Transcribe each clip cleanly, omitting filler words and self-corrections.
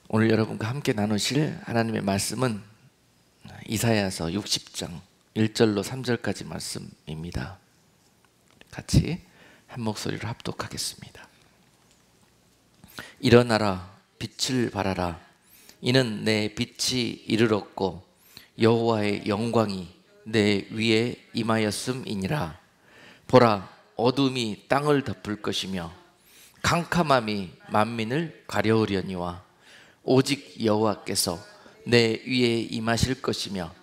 오늘 여러분과 함께 나누실 하나님의 말씀은 이사야서 60장 1절로 3절까지 말씀입니다. 같이 한 목소리로 합독하겠습니다. 일어나라, 빛을 발하라. 이는 내 빛이 이르렀고 여호와의 영광이 내 위에 임하였음이니라. 보라, 어둠이 땅을 덮을 것이며 캄캄함이 만민을 가려우려니와 오직 여호와께서 내 위에 임하실 것이며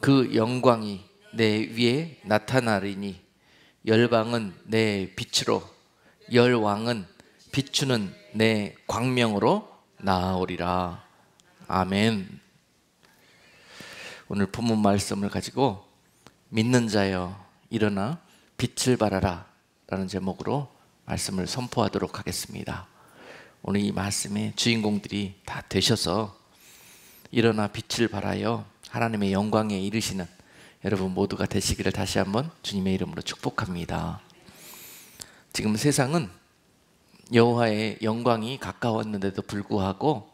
그 영광이 내 위에 나타나리니 열방은 내 빛으로 열왕은 비추는 내 광명으로 나아오리라. 아멘. 오늘 본문 말씀을 가지고 믿는 자여 일어나 빛을 발하라 라는 제목으로 말씀을 선포하도록 하겠습니다. 오늘 이 말씀의 주인공들이 다 되셔서 일어나 빛을 발하여 하나님의 영광에 이르시는 여러분 모두가 되시기를 다시 한번 주님의 이름으로 축복합니다. 지금 세상은 여호와의 영광이 가까웠는데도 불구하고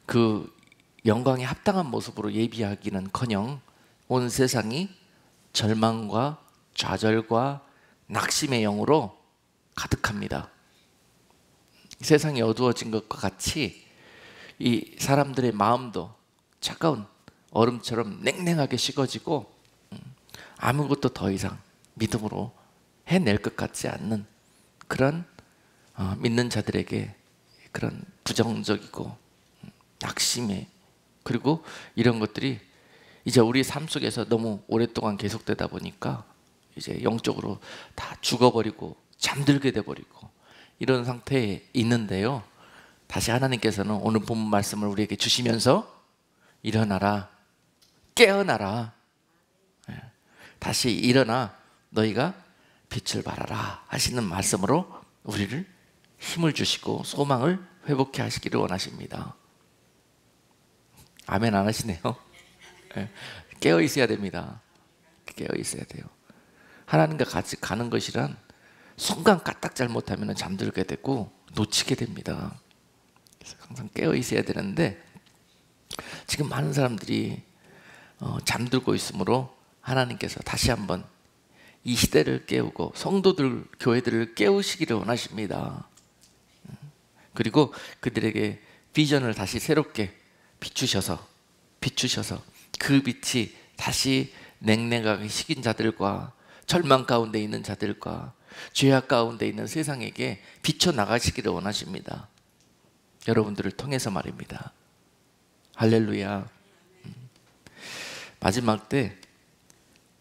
그 영광에 합당한 모습으로 예비하기는커녕 온 세상이 절망과 좌절과 낙심의 영으로 가득합니다. 세상이 어두워진 것과 같이 이 사람들의 마음도 차가운 얼음처럼 냉랭하게 식어지고 아무것도 더 이상 믿음으로 해낼 것 같지 않는 그런 믿는 자들에게 그런 부정적이고 낙심의 그리고 이런 것들이 이제 우리 삶 속에서 너무 오랫동안 계속되다 보니까 이제 영적으로 다 죽어버리고 잠들게 돼버리고 이런 상태에 있는데요, 다시 하나님께서는 오늘 본문 말씀을 우리에게 주시면서 일어나라, 깨어나라, 다시 일어나 너희가 빛을 발하라 하시는 말씀으로 우리를 힘을 주시고 소망을 회복해 하시기를 원하십니다. 아멘 안 하시네요. 깨어 있어야 됩니다. 깨어 있어야 돼요. 하나님과 같이 가는 것이란 순간 까딱 잘못하면 잠들게 되고 놓치게 됩니다. 그래서 항상 깨어 있어야 되는데 지금 많은 사람들이 잠들고 있으므로 하나님께서 다시 한번 이 시대를 깨우고 성도들, 교회들을 깨우시기를 원하십니다. 그리고 그들에게 비전을 다시 새롭게 비추셔서 그 빛이 다시 냉랭하게 식인 자들과 절망 가운데 있는 자들과 죄악 가운데 있는 세상에게 비춰나가시기를 원하십니다. 여러분들을 통해서 말입니다. 할렐루야. 마지막 때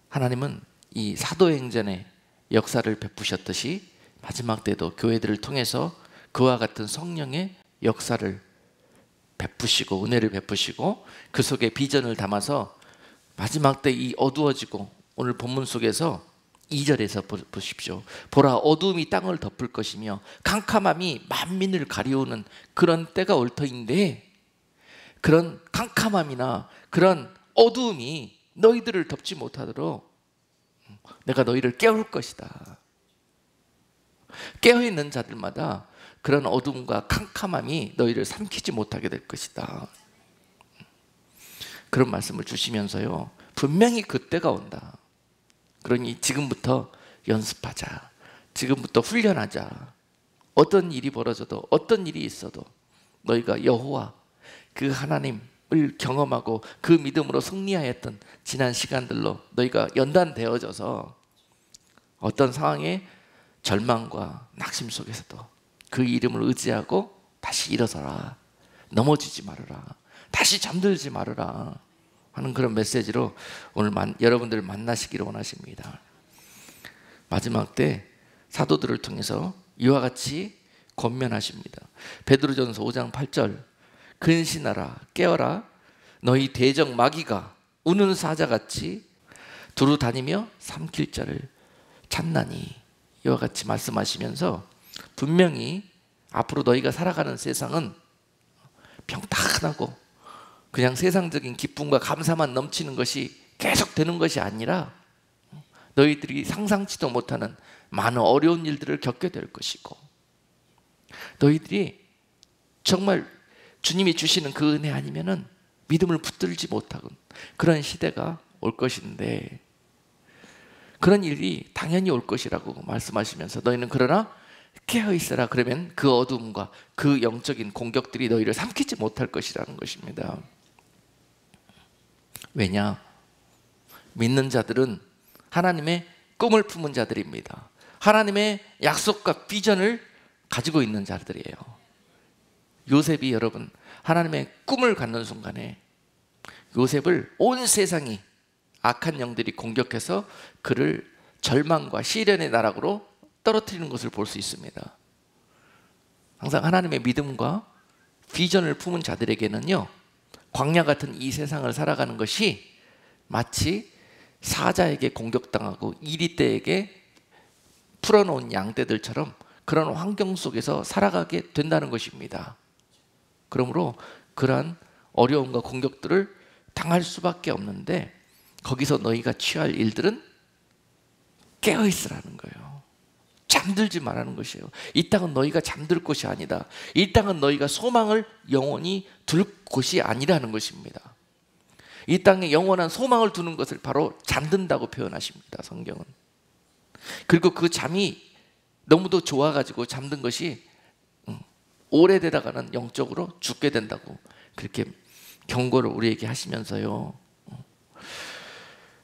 하나님은 이 사도행전의 역사를 베푸셨듯이 마지막 때도 교회들을 통해서 그와 같은 성령의 역사를 베푸시고 은혜를 베푸시고 그 속에 비전을 담아서 마지막 때 이 어두워지고 오늘 본문 속에서 2절에서 보십시오. 보라, 어두움이 땅을 덮을 것이며 캄캄함이 만민을 가리우는 그런 때가 올 터인데 그런 캄캄함이나 그런 어두움이 너희들을 덮지 못하도록 내가 너희를 깨울 것이다. 깨어있는 자들마다 그런 어둠과 캄캄함이 너희를 삼키지 못하게 될 것이다. 그런 말씀을 주시면서요, 분명히 그때가 온다. 그러니 지금부터 연습하자. 지금부터 훈련하자. 어떤 일이 벌어져도 어떤 일이 있어도 너희가 여호와 그 하나님을 경험하고 그 믿음으로 승리하였던 지난 시간들로 너희가 연단되어져서 어떤 상황에 절망과 낙심 속에서도 그 이름을 의지하고 다시 일어서라. 넘어지지 말아라. 다시 잠들지 말아라 하는 그런 메시지로 오늘 여러분들을 만나시기를 원하십니다. 마지막 때 사도들을 통해서 이와 같이 권면하십니다. 베드로전서 5장 8절 근신하라, 깨어라. 너희 대적 마귀가 우는 사자같이 두루 다니며 삼킬 자를 찾나니. 이와 같이 말씀하시면서 분명히 앞으로 너희가 살아가는 세상은 평탄하고 그냥 세상적인 기쁨과 감사만 넘치는 것이 계속 되는 것이 아니라 너희들이 상상치도 못하는 많은 어려운 일들을 겪게 될 것이고 너희들이 정말 주님이 주시는 그 은혜 아니면은 믿음을 붙들지 못하는 그런 시대가 올 것인데, 그런 일이 당연히 올 것이라고 말씀하시면서 너희는 그러나 깨어 있어라. 그러면 그 어둠과 그 영적인 공격들이 너희를 삼키지 못할 것이라는 것입니다. 왜냐? 믿는 자들은 하나님의 꿈을 품은 자들입니다. 하나님의 약속과 비전을 가지고 있는 자들이에요. 요셉이 여러분 하나님의 꿈을 갖는 순간에 요셉을 온 세상이 악한 영들이 공격해서 그를 절망과 시련의 나락으로 떨어뜨리는 것을 볼 수 있습니다. 항상 하나님의 믿음과 비전을 품은 자들에게는요, 광야 같은 이 세상을 살아가는 것이 마치 사자에게 공격당하고 이리떼에게 풀어놓은 양떼들처럼 그런 환경 속에서 살아가게 된다는 것입니다. 그러므로 그러한 어려움과 공격들을 당할 수밖에 없는데, 거기서 너희가 취할 일들은 깨어있으라는 거예요. 잠들지 말라는 것이에요. 이 땅은 너희가 잠들 곳이 아니다. 이 땅은 너희가 소망을 영원히 둘 곳이 아니라는 것입니다. 이 땅에 영원한 소망을 두는 것을 바로 잠든다고 표현하십니다, 성경은. 그리고 그 잠이 너무도 좋아가지고 잠든 것이 오래되다가는 영적으로 죽게 된다고 그렇게 경고를 우리에게 하시면서요,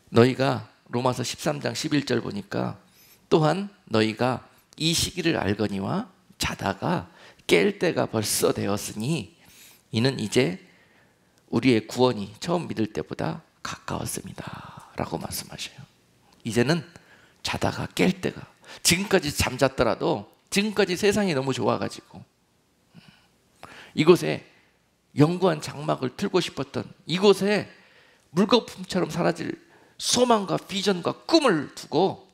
너희가 로마서 13장 11절 보니까 또한 너희가 이 시기를 알거니와 자다가 깰 때가 벌써 되었으니 이는 이제 우리의 구원이 처음 믿을 때보다 가까웠습니다 라고 말씀하셔요. 이제는 자다가 깰 때가, 지금까지 잠잤더라도 지금까지 세상이 너무 좋아가지고 이곳에 영구한 장막을 틀고 싶었던, 이곳에 물거품처럼 사라질 소망과 비전과 꿈을 두고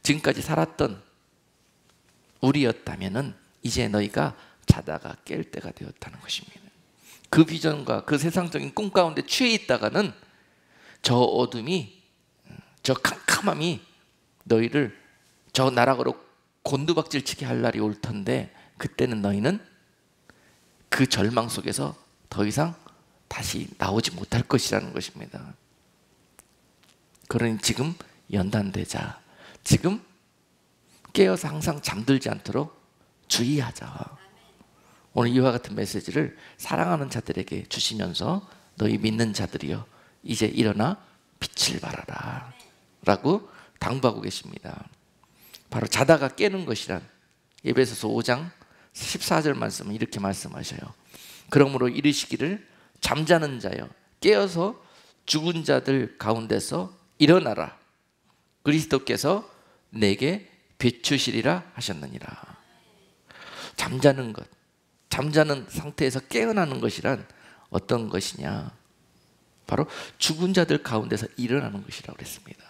지금까지 살았던 우리였다면은 이제 너희가 자다가 깰 때가 되었다는 것입니다. 그 비전과 그 세상적인 꿈 가운데 취해 있다가는 저 어둠이, 저 캄캄함이 너희를 저 나락으로 곤두박질치게 할 날이 올 텐데, 그때는 너희는 그 절망 속에서 더 이상 다시 나오지 못할 것이라는 것입니다. 그러니 지금 연단되자. 지금 깨어서 항상 잠들지 않도록 주의하자. 오늘 이와 같은 메시지를 사랑하는 자들에게 주시면서 너희 믿는 자들이여 이제 일어나 빛을 발하라 라고 당부하고 계십니다. 바로 자다가 깨는 것이란, 에베소서 5장 14절 말씀은 이렇게 말씀하셔요. 그러므로 이르시기를 잠자는 자여 깨어서 죽은 자들 가운데서 일어나라. 그리스도께서 내게 비추시리라 하셨느니라. 잠자는 것, 잠자는 상태에서 깨어나는 것이란 어떤 것이냐? 바로 죽은 자들 가운데서 일어나는 것이라고 그랬습니다.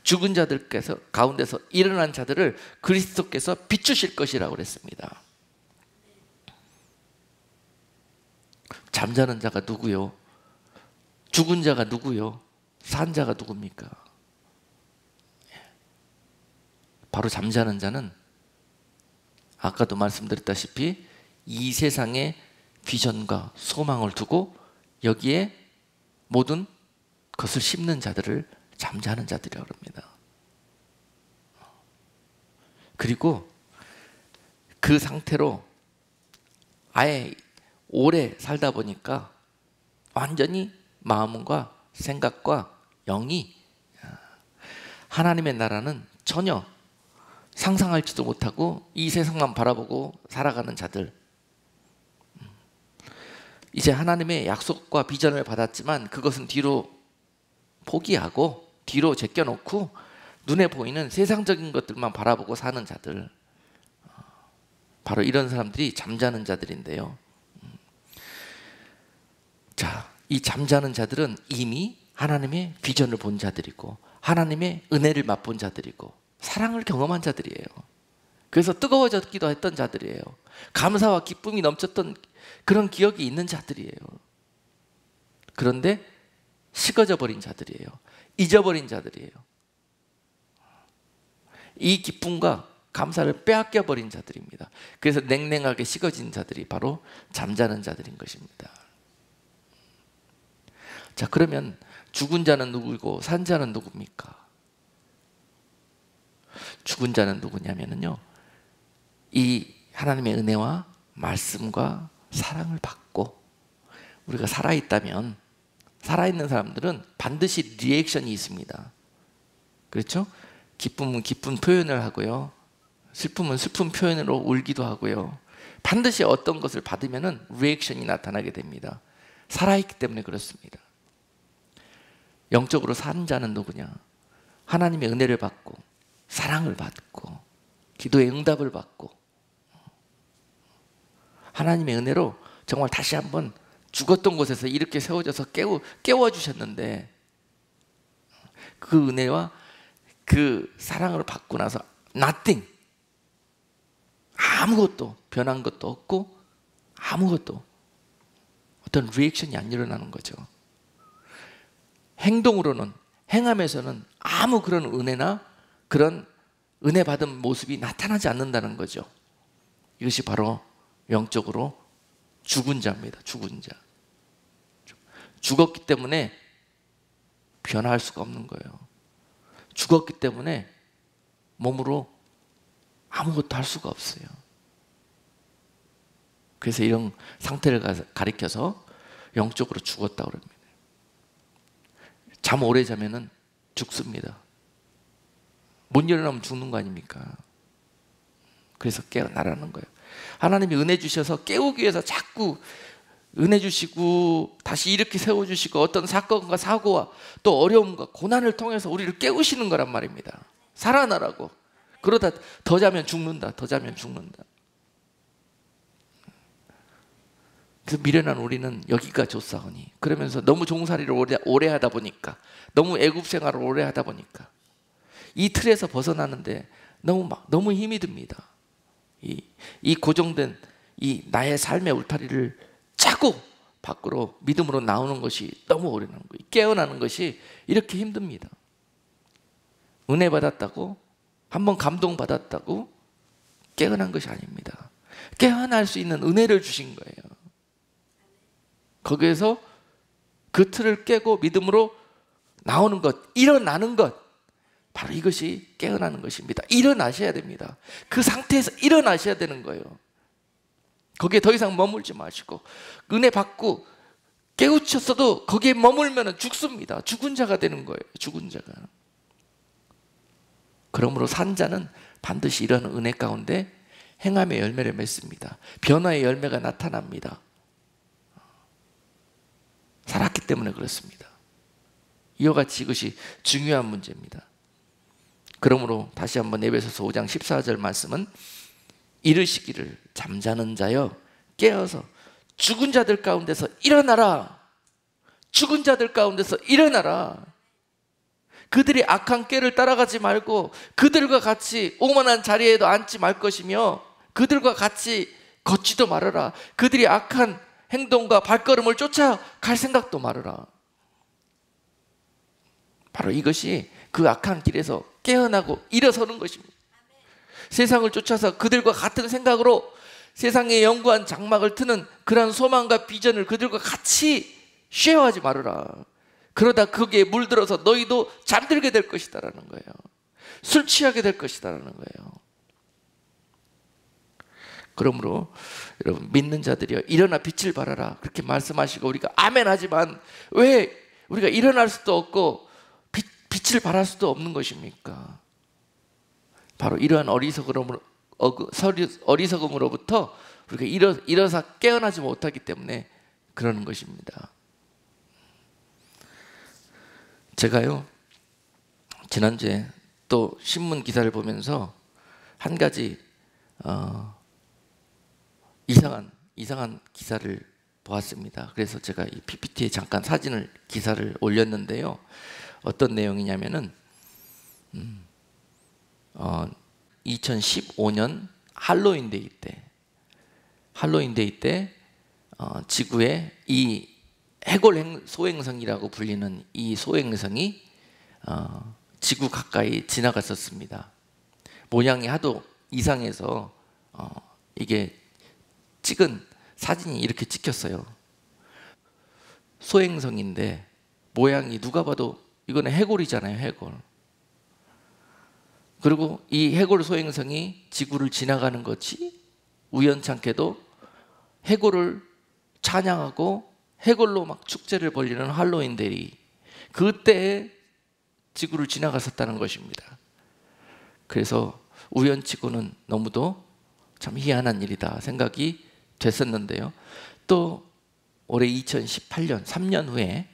죽은 자들께서 가운데서 일어난 자들을 그리스도께서 비추실 것이라고 그랬습니다. 잠자는 자가 누구요? 죽은 자가 누구요? 산 자가 누굽니까? 바로 잠자는 자는 아까도 말씀드렸다시피 이 세상의 비전과 소망을 두고 여기에 모든 것을 심는 자들을 잠자는 자들이라고 합니다. 그리고 그 상태로 아예 오래 살다 보니까 완전히 마음과 생각과 영이 하나님의 나라는 전혀 상상할지도 못하고 이 세상만 바라보고 살아가는 자들, 이제 하나님의 약속과 비전을 받았지만 그것은 뒤로 포기하고 뒤로 제껴놓고 눈에 보이는 세상적인 것들만 바라보고 사는 자들, 바로 이런 사람들이 잠자는 자들인데요. 자, 이 잠자는 자들은 이미 하나님의 비전을 본 자들이고 하나님의 은혜를 맛본 자들이고 사랑을 경험한 자들이에요. 그래서 뜨거워졌기도 했던 자들이에요. 감사와 기쁨이 넘쳤던 그런 기억이 있는 자들이에요. 그런데 식어져 버린 자들이에요. 잊어버린 자들이에요. 이 기쁨과 감사를 빼앗겨 버린 자들입니다. 그래서 냉랭하게 식어진 자들이 바로 잠자는 자들인 것입니다. 자, 그러면 죽은 자는 누구이고 산 자는 누굽니까? 죽은 자는 누구냐면요, 이 하나님의 은혜와 말씀과 사랑을 받고 우리가 살아있다면, 살아있는 사람들은 반드시 리액션이 있습니다. 그렇죠? 기쁨은 기쁜 표현을 하고요, 슬픔은 슬픈 표현으로 울기도 하고요. 반드시 어떤 것을 받으면 리액션이 나타나게 됩니다. 살아있기 때문에 그렇습니다. 영적으로 산 자는 누구냐? 하나님의 은혜를 받고 사랑을 받고 기도의 응답을 받고 하나님의 은혜로 정말 다시 한번 죽었던 곳에서 이렇게 세워져서 깨워주셨는데, 그 은혜와 그 사랑을 받고 나서 nothing, 아무것도 변한 것도 없고 아무것도 어떤 리액션이 안 일어나는 거죠. 행동으로는, 행함에서는 아무 그런 은혜나 그런 은혜 받은 모습이 나타나지 않는다는 거죠. 이것이 바로 영적으로 죽은 자입니다. 죽은 자. 죽었기 때문에 변화할 수가 없는 거예요. 죽었기 때문에 몸으로 아무것도 할 수가 없어요. 그래서 이런 상태를 가리켜서 영적으로 죽었다고 그럽니다. 잠 오래 자면은 죽습니다. 못 일어나면 죽는 거 아닙니까? 그래서 깨어나라는 거예요. 하나님이 은혜 주셔서 깨우기 위해서 자꾸 은혜 주시고 다시 이렇게 세워주시고 어떤 사건과 사고와 또 어려움과 고난을 통해서 우리를 깨우시는 거란 말입니다. 살아나라고. 그러다 더 자면 죽는다. 더 자면 죽는다. 그래서 미련한 우리는 여기가 좋사오니, 그러면서 너무 종살이를 오래 하다 보니까, 너무 애굽 생활을 오래 하다 보니까 이 틀에서 벗어나는데 너무 힘이 듭니다. 이 고정된 이 나의 삶의 울타리를 짜고 밖으로 믿음으로 나오는 것이 너무 어려운 거예요. 깨어나는 것이 이렇게 힘듭니다. 은혜 받았다고, 한번 감동 받았다고 깨어난 것이 아닙니다. 깨어날 수 있는 은혜를 주신 거예요. 거기에서 그 틀을 깨고 믿음으로 나오는 것, 일어나는 것, 바로 이것이 깨어나는 것입니다. 일어나셔야 됩니다. 그 상태에서 일어나셔야 되는 거예요. 거기에 더 이상 머물지 마시고, 은혜 받고 깨우쳤어도 거기에 머물면 죽습니다. 죽은 자가 되는 거예요. 죽은 자가. 그러므로 산 자는 반드시 이런 은혜 가운데 행함의 열매를 맺습니다. 변화의 열매가 나타납니다. 살았기 때문에 그렇습니다. 이와 같이 이것이 중요한 문제입니다. 그러므로 다시 한번 에베소서 5장 14절 말씀은, 이르시기를 잠자는 자여 깨어서 죽은 자들 가운데서 일어나라. 죽은 자들 가운데서 일어나라. 그들이 악한 꾀를 따라가지 말고 그들과 같이 오만한 자리에도 앉지 말 것이며 그들과 같이 걷지도 말아라. 그들이 악한 행동과 발걸음을 쫓아갈 생각도 말아라. 바로 이것이 그 악한 길에서 깨어나고 일어서는 것입니다. 세상을 쫓아서 그들과 같은 생각으로 세상의 영구한 장막을 트는 그러한 소망과 비전을 그들과 같이 쉐어하지 말아라. 그러다 거기에 물들어서 너희도 잠들게 될 것이다라는 거예요. 술 취하게 될 것이다라는 거예요. 그러므로 여러분, 믿는 자들이여 일어나 빛을 발하라, 그렇게 말씀하시고 우리가 아멘 하지만 왜 우리가 일어날 수도 없고 빛을 발할 수도 없는 것입니까? 바로 이러한 어리석음으로부터 우리가 일어서 깨어나지 못하기 때문에 그러는 것입니다. 제가요, 지난주에 또 신문 기사를 보면서 한 가지 이상한 기사를 보았습니다. 그래서 제가 이 PPT에 잠깐 기사를 올렸는데요. 어떤 내용이냐면은 2015년 할로윈데이 때 지구에 이 해골 소행성이라고 불리는 이 소행성이 지구 가까이 지나갔었습니다. 모양이 하도 이상해서 이게 찍은 사진이 이렇게 찍혔어요. 소행성인데 모양이 누가 봐도 이거는 해골이잖아요, 해골. 그리고 이 해골 소행성이 지구를 지나가는 것이 우연찮게도 해골을 찬양하고 해골로 막 축제를 벌리는 할로윈들이 그때에 지구를 지나갔었다는 것입니다. 그래서 우연치고는 너무도 참 희한한 일이다 생각이 됐었는데요. 또 올해 2018년 3년 후에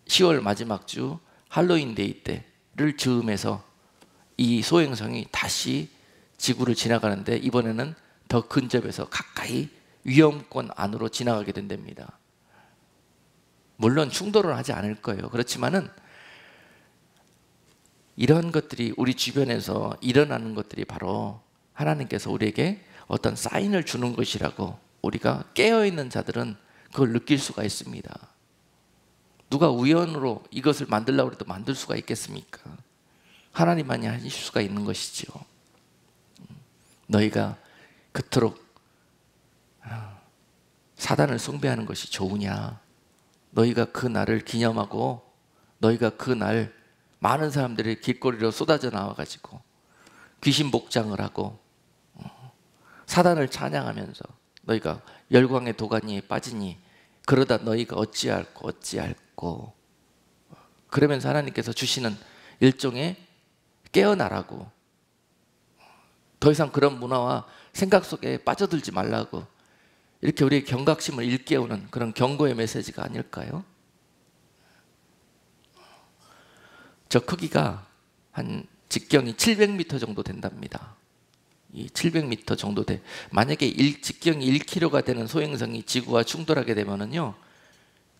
10월 마지막 주 할로윈데이 때를 즈음해서 이 소행성이 다시 지구를 지나가는데 이번에는 더 근접해서 가까이 위험권 안으로 지나가게 된답니다. 물론 충돌은 하지 않을 거예요. 그렇지만은 이런 것들이 우리 주변에서 일어나는 것들이 바로 하나님께서 우리에게 어떤 사인을 주는 것이라고 우리가 깨어있는 자들은 그걸 느낄 수가 있습니다. 누가 우연으로 이것을 만들려고 해도 만들 수가 있겠습니까? 하나님만이 하실 수가 있는 것이지요. 너희가 그토록 사단을 숭배하는 것이 좋으냐? 너희가 그 날을 기념하고 너희가 그 날 많은 사람들이 길거리로 쏟아져 나와가지고 귀신 복장을 하고 사단을 찬양하면서 너희가 열광의 도가니에 빠지니 그러다 너희가 어찌할꼬 그러면서 하나님께서 주시는 일종의 깨어나라고, 더 이상 그런 문화와 생각 속에 빠져들지 말라고, 이렇게 우리의 경각심을 일깨우는 그런 경고의 메시지가 아닐까요? 저 크기가 한 직경이 700m 정도 된답니다. 이 700m 정도 돼. 만약에 직경이 1km가 되는 소행성이 지구와 충돌하게 되면은요,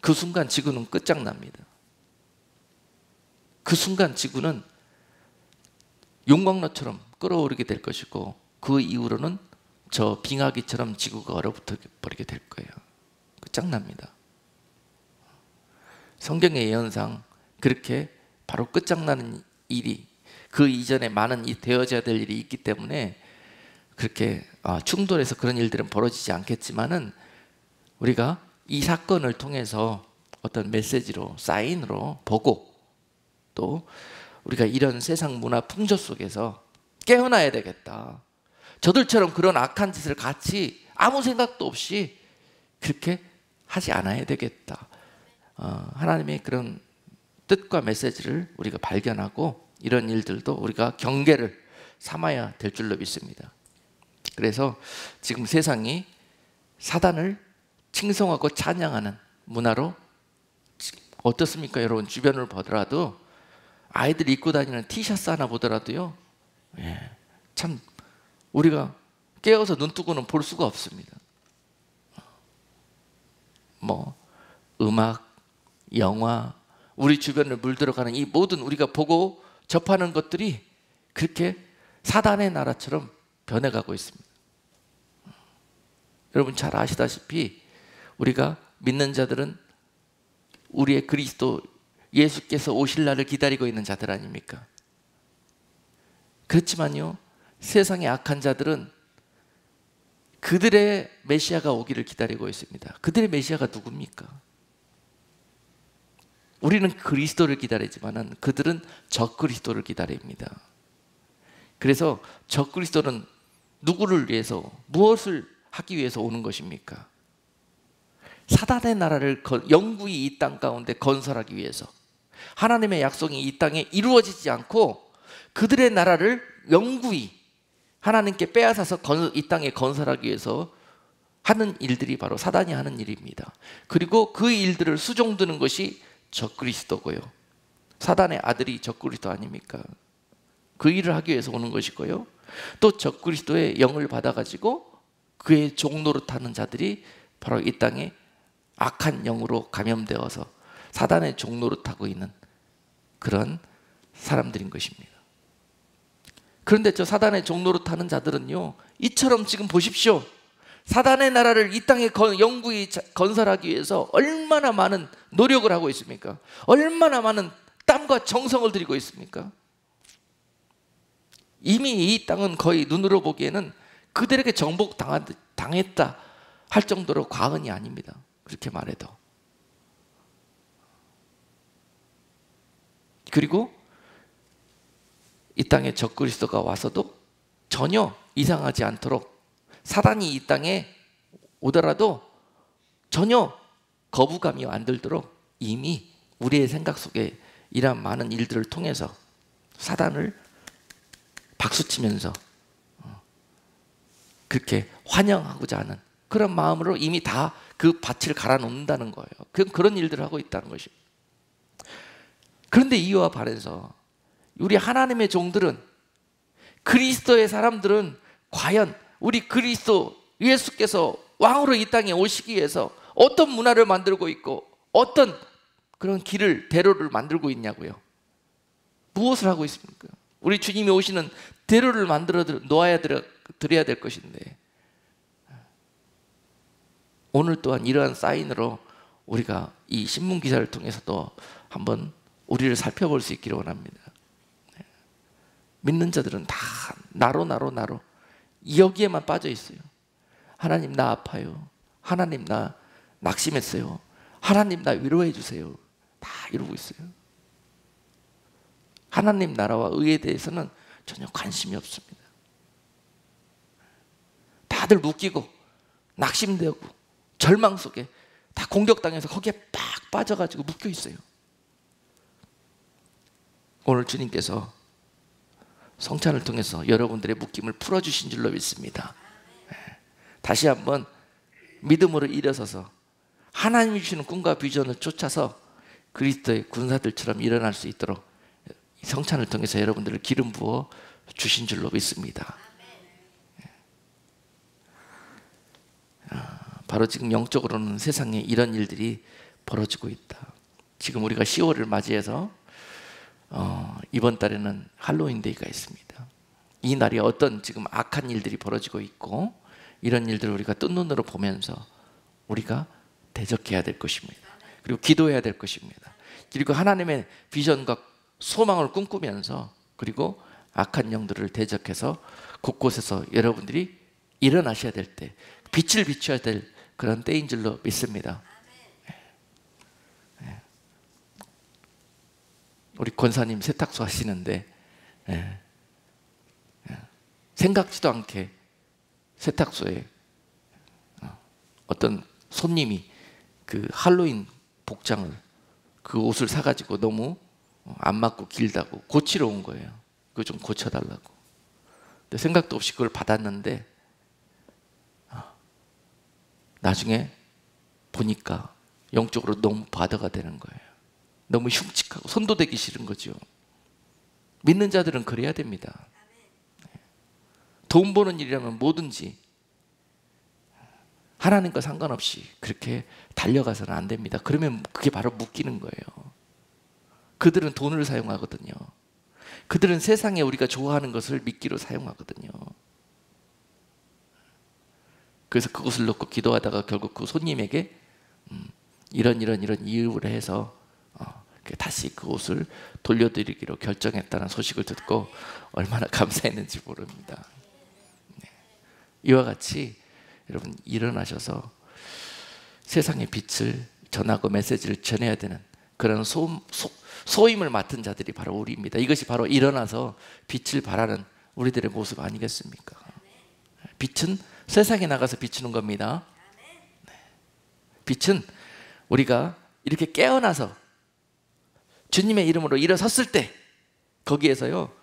그 순간 지구는 끝장납니다. 그 순간 지구는 용광로처럼 끓어오르게 될 것이고 그 이후로는 저 빙하기처럼 지구가 얼어붙어 버리게 될 거예요. 끝장납니다. 성경의 예언상 그렇게 바로 끝장나는 일이 그 이전에 많은 되어져야 될 일이 있기 때문에 그렇게 충돌해서 그런 일들은 벌어지지 않겠지만은 우리가 이 사건을 통해서 어떤 메시지로, 사인으로 보고 또 우리가 이런 세상 문화 풍조 속에서 깨어나야 되겠다. 저들처럼 그런 악한 짓을 같이 아무 생각도 없이 그렇게 하지 않아야 되겠다. 하나님의 그런 뜻과 메시지를 우리가 발견하고 이런 일들도 우리가 경계를 삼아야 될 줄로 믿습니다. 그래서 지금 세상이 사단을 칭송하고 찬양하는 문화로 어떻습니까? 여러분 주변을 보더라도 아이들이 입고 다니는 티셔츠 하나 보더라도요, 참 우리가 깨어서 눈 뜨고는 볼 수가 없습니다. 뭐 음악, 영화, 우리 주변을 물들어가는 이 모든 우리가 보고 접하는 것들이 그렇게 사단의 나라처럼 변해가고 있습니다. 여러분 잘 아시다시피 우리가 믿는 자들은 우리의 그리스도 예수께서 오실 날을 기다리고 있는 자들 아닙니까? 그렇지만요, 세상의 악한 자들은 그들의 메시아가 오기를 기다리고 있습니다. 그들의 메시아가 누굽니까? 우리는 그리스도를 기다리지만 그들은 적그리스도를 기다립니다. 그래서 적그리스도는 누구를 위해서, 무엇을 하기 위해서 오는 것입니까? 사단의 나라를 영구히 이 땅 가운데 건설하기 위해서, 하나님의 약속이 이 땅에 이루어지지 않고 그들의 나라를 영구히 하나님께 빼앗아서 이 땅에 건설하기 위해서 하는 일들이 바로 사단이 하는 일입니다. 그리고 그 일들을 수종드는 것이 적그리스도고요. 사단의 아들이 적그리스도 아닙니까? 그 일을 하기 위해서 오는 것이고요. 또 적그리스도의 영을 받아가지고 그의 종노릇하는 자들이 바로 이 땅에 악한 영으로 감염되어서 사단의 종노릇하고 있는 그런 사람들인 것입니다. 그런데 저 사단의 종노릇하는 자들은요, 이처럼 지금 보십시오. 사단의 나라를 이 땅에 영구히 건설하기 위해서 얼마나 많은 노력을 하고 있습니까? 얼마나 많은 땀과 정성을 들이고 있습니까? 이미 이 땅은 거의 눈으로 보기에는 그들에게 정복당했다 할 정도로 과언이 아닙니다. 그렇게 말해도. 그리고 이 땅에 적그리스도가 와서도 전혀 이상하지 않도록, 사단이 이 땅에 오더라도 전혀 거부감이 안 들도록 이미 우리의 생각 속에 이러한 많은 일들을 통해서 사단을 박수치면서 그렇게 환영하고자 하는 그런 마음으로 이미 다 그 밭을 갈아 놓는다는 거예요. 그런 일들을 하고 있다는 것입니다. 그런데 이와 반해서 우리 하나님의 종들은, 그리스도의 사람들은 과연 우리 그리스도 예수께서 왕으로 이 땅에 오시기 위해서 어떤 문화를 만들고 있고 어떤 그런 길을, 대로를 만들고 있냐고요. 무엇을 하고 있습니까? 우리 주님이 오시는 대로를 만들어 놓아야 드려야 될 것인데, 오늘 또한 이러한 사인으로 우리가 이 신문 기사를 통해서도 한번 우리를 살펴볼 수 있기를 원합니다. 믿는 자들은 다 나로 여기에만 빠져 있어요. 하나님 나 아파요. 하나님 나 낙심했어요. 하나님 나 위로해 주세요. 다 이러고 있어요. 하나님 나라와 의에 대해서는 전혀 관심이 없습니다. 다들 묶이고 낙심되고 절망 속에 다 공격당해서 거기에 빡 빠져가지고 묶여 있어요. 오늘 주님께서 성찬을 통해서 여러분들의 묶임을 풀어주신 줄로 믿습니다. 다시 한번 믿음으로 일어서서 하나님이 주시는 꿈과 비전을 쫓아서 그리스도의 군사들처럼 일어날 수 있도록 성찬을 통해서 여러분들을 기름 부어 주신 줄로 믿습니다. 바로 지금 영적으로는 세상에 이런 일들이 벌어지고 있다. 지금 우리가 10월을 맞이해서 이번 달에는 할로윈데이가 있습니다. 이 날이 어떤 지금 악한 일들이 벌어지고 있고 이런 일들을 우리가 뜬 눈으로 보면서 우리가 대적해야 될 것입니다. 그리고 기도해야 될 것입니다. 그리고 하나님의 비전과 소망을 꿈꾸면서, 그리고 악한 영들을 대적해서 곳곳에서 여러분들이 일어나셔야 될 때, 빛을 비춰야 될 그런 때인 줄로 믿습니다. 우리 권사님 세탁소 하시는데 생각지도 않게 세탁소에 어떤 손님이 그 할로윈 복장을, 그 옷을 사가지고 너무 안 맞고 길다고 고치러 온 거예요. 그거 좀 고쳐달라고. 근데 생각도 없이 그걸 받았는데 나중에 보니까 영적으로 너무 바다가 되는 거예요. 너무 흉측하고 손도 대기 싫은 거죠. 믿는 자들은 그래야 됩니다. 돈 버는 일이라면 뭐든지 하나님과 상관없이 그렇게 달려가서는 안 됩니다. 그러면 그게 바로 묶이는 거예요. 그들은 돈을 사용하거든요. 그들은 세상에 우리가 좋아하는 것을 미끼로 사용하거든요. 그래서 그것을 놓고 기도하다가 결국 그 손님에게 이런 이유를 해서 다시 그 옷을 돌려드리기로 결정했다는 소식을 듣고 얼마나 감사했는지 모릅니다. 이와 같이 여러분 일어나셔서 세상의 빛을 전하고 메시지를 전해야 되는 그런 소임을 맡은 자들이 바로 우리입니다. 이것이 바로 일어나서 빛을 발하는 우리들의 모습 아니겠습니까? 빛은 세상에 나가서 비추는 겁니다. 빛은 우리가 이렇게 깨어나서 주님의 이름으로 일어섰을 때 거기에서요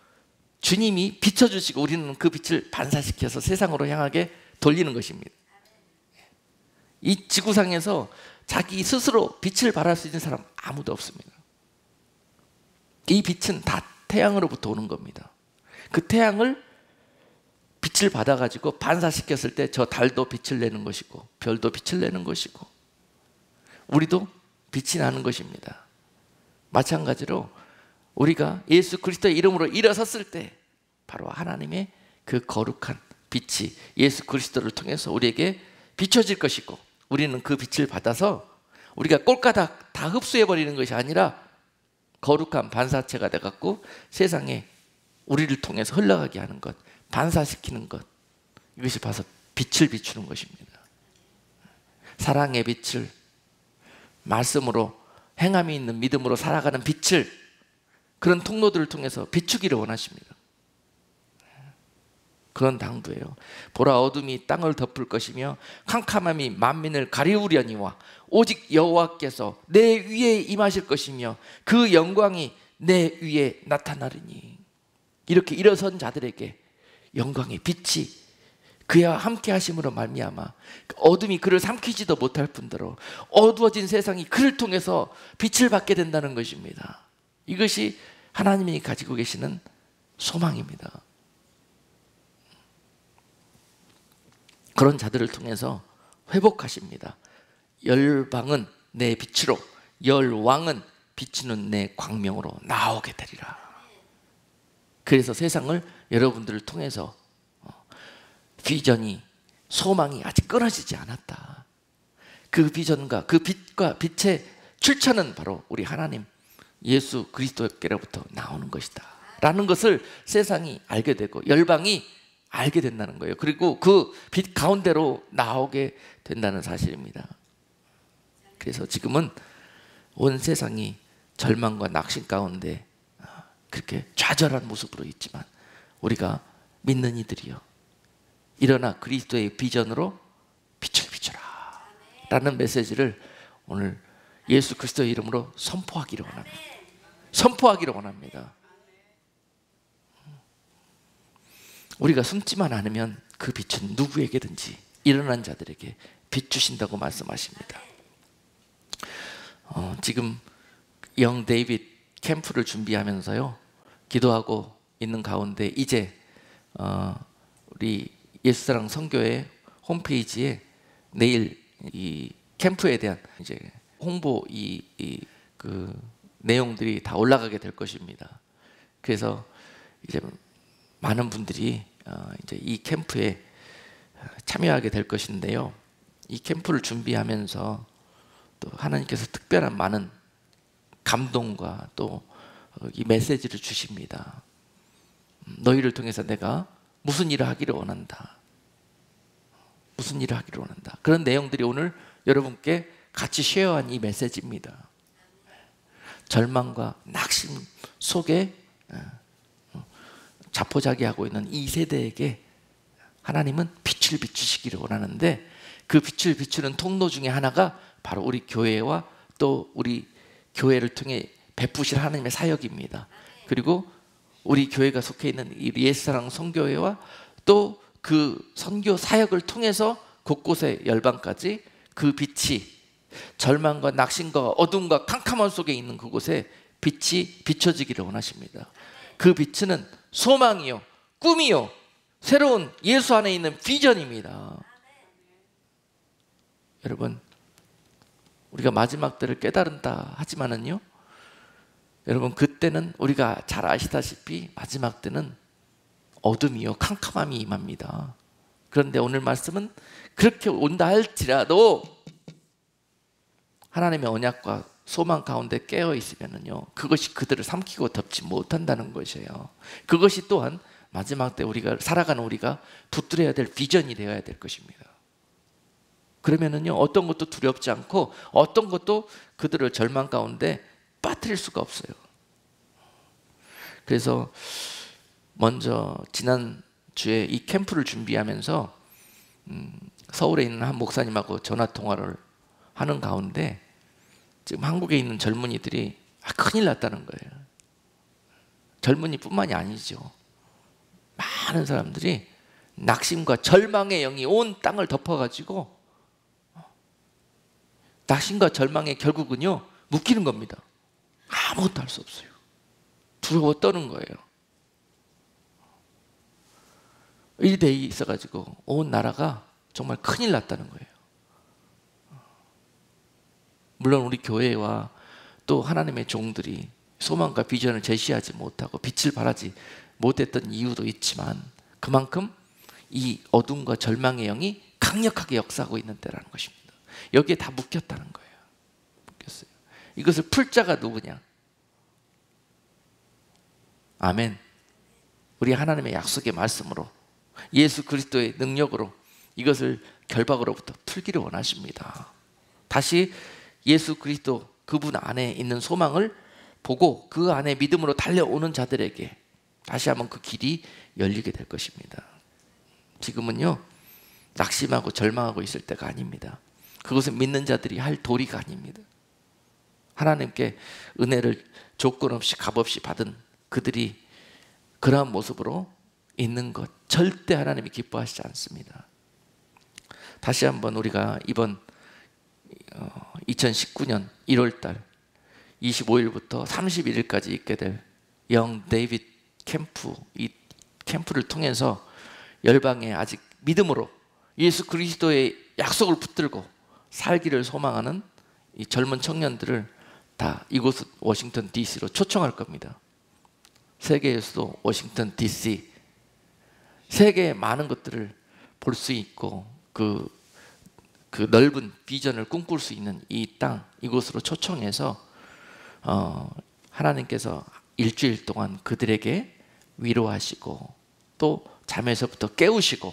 주님이 비춰주시고 우리는 그 빛을 반사시켜서 세상으로 향하게 돌리는 것입니다. 이 지구상에서 자기 스스로 빛을 발할 수 있는 사람 아무도 없습니다. 이 빛은 다 태양으로부터 오는 겁니다. 그 태양을 빛을 받아가지고 반사시켰을 때 저 달도 빛을 내는 것이고 별도 빛을 내는 것이고 우리도 빛이 나는 것입니다. 마찬가지로 우리가 예수 그리스도의 이름으로 일어섰을 때 바로 하나님의 그 거룩한 빛이 예수 그리스도를 통해서 우리에게 비춰질 것이고 우리는 그 빛을 받아서 우리가 꼴까닥 다 흡수해버리는 것이 아니라 거룩한 반사체가 돼갖고 세상에 우리를 통해서 흘러가게 하는 것, 반사시키는 것, 이것이 바로 빛을 비추는 것입니다. 사랑의 빛을, 말씀으로 행함이 있는 믿음으로 살아가는 빛을, 그런 통로들을 통해서 비추기를 원하십니다. 그런 당도예요. 보라, 어둠이 땅을 덮을 것이며 캄캄함이 만민을 가리우려니와 오직 여호와께서 내 위에 임하실 것이며 그 영광이 내 위에 나타나리니. 이렇게 일어선 자들에게 영광의 빛이 그와 함께 하심으로 말미암아 어둠이 그를 삼키지도 못할 뿐더러 어두워진 세상이 그를 통해서 빛을 받게 된다는 것입니다. 이것이 하나님이 가지고 계시는 소망입니다. 그런 자들을 통해서 회복하십니다. 열방은 내 빛으로, 열왕은 비추는 내 광명으로 나오게 되리라. 그래서 세상을 여러분들을 통해서 비전이, 소망이 아직 끊어지지 않았다. 그 비전과 그 빛과 빛의 출처는 바로 우리 하나님 예수 그리스도께로부터 나오는 것이다 라는 것을 세상이 알게 되고 열방이 알게 된다는 거예요. 그리고 그 빛 가운데로 나오게 된다는 사실입니다. 그래서 지금은 온 세상이 절망과 낙심 가운데 그렇게 좌절한 모습으로 있지만 우리가 믿는 이들이요, 일어나 그리스도의 비전으로 빛을 비춰라 라는 메시지를 오늘 예수 그리스도의 이름으로 선포하기를 원합니다. 선포하기를 원합니다. 우리가 숨지만 않으면 그 빛은 누구에게든지 일어난 자들에게 비추신다고 말씀하십니다. 지금 영 데이빗 캠프를 준비하면서요, 기도하고 있는 가운데 이제 우리 예수사랑 선교회 홈페이지에 내일 이 캠프에 대한 이제 홍보 그 내용들이 다 올라가게 될 것입니다. 그래서 이제 많은 분들이 이제 이 캠프에 참여하게 될 것인데요, 이 캠프를 준비하면서 또 하나님께서 특별한 많은 감동과 또 이 메시지를 주십니다. 너희를 통해서 내가 무슨 일을 하기를 원한다, 무슨 일을 하기를 원한다. 그런 내용들이 오늘 여러분께 같이 쉐어한 이 메시지입니다. 절망과 낙심 속에 자포자기하고 있는 이 세대에게 하나님은 빛을 비추시기를 원하는데, 그 빛을 비추는 통로 중에 하나가 바로 우리 교회와 또 우리 교회를 통해 베푸실 하나님의 사역입니다. 그리고 우리 교회가 속해 있는 이 예수사랑 선교회와 또 그 선교 사역을 통해서 곳곳에 열방까지 그 빛이 절망과 낙심과 어둠과 캄캄함 속에 있는 그곳에 빛이 비춰지기를 원하십니다. 그 빛은 소망이요, 꿈이요, 새로운 예수 안에 있는 비전입니다. 여러분, 우리가 마지막 때를 깨달은다 하지만은요, 여러분, 그때는 우리가 잘 아시다시피 마지막 때는 어둠이요, 캄캄함이 임합니다. 그런데 오늘 말씀은 그렇게 온다 할지라도 하나님의 언약과 소망 가운데 깨어 있으면은요, 그것이 그들을 삼키고 덮지 못한다는 것이에요. 그것이 또한 마지막 때 우리가 살아가는 우리가 붙들어야 될 비전이 되어야 될 것입니다. 그러면은요, 어떤 것도 두렵지 않고 어떤 것도 그들을 절망 가운데 빠뜨릴 수가 없어요. 그래서 먼저 지난주에 이 캠프를 준비하면서 서울에 있는 한 목사님하고 전화 통화를 하는 가운데 지금 한국에 있는 젊은이들이 큰일 났다는 거예요. 젊은이뿐만이 아니죠. 많은 사람들이 낙심과 절망의 영이 온 땅을 덮어가지고 낙심과 절망의 결국은요, 묶이는 겁니다. 아무것도 할 수 없어요. 두려워 떠는 거예요. 이 일이 있어가지고 온 나라가 정말 큰일 났다는 거예요. 물론 우리 교회와 또 하나님의 종들이 소망과 비전을 제시하지 못하고 빛을 발하지 못했던 이유도 있지만, 그만큼 이 어둠과 절망의 영이 강력하게 역사하고 있는 때라는 것입니다. 여기에 다 묶였다는 거예요. 묶였어요. 이것을 풀 자가 누구냐? 아멘. 우리 하나님의 약속의 말씀으로 예수 그리스도의 능력으로 이것을 결박으로부터 풀기를 원하십니다. 다시 예수 그리스도 그분 안에 있는 소망을 보고 그 안에 믿음으로 달려오는 자들에게 다시 한번 그 길이 열리게 될 것입니다. 지금은요, 낙심하고 절망하고 있을 때가 아닙니다. 그것은 믿는 자들이 할 도리가 아닙니다. 하나님께 은혜를 조건 없이 값없이 받은 그들이 그러한 모습으로 있는 것 절대 하나님이 기뻐하시지 않습니다. 다시 한번 우리가 이번 2019년 1월달 25일부터 31일까지 있게 될 영 데이빗 캠프, 이 캠프를 통해서 열방에 아직 믿음으로 예수 그리스도의 약속을 붙들고 살기를 소망하는 이 젊은 청년들을 다 이곳 워싱턴 DC로 초청할 겁니다. 세계에서도 워싱턴 DC, 세계의 많은 것들을 볼 수 있고 그 넓은 비전을 꿈꿀 수 있는 이 땅, 이곳으로 초청해서 하나님께서 일주일 동안 그들에게 위로하시고 또 잠에서부터 깨우시고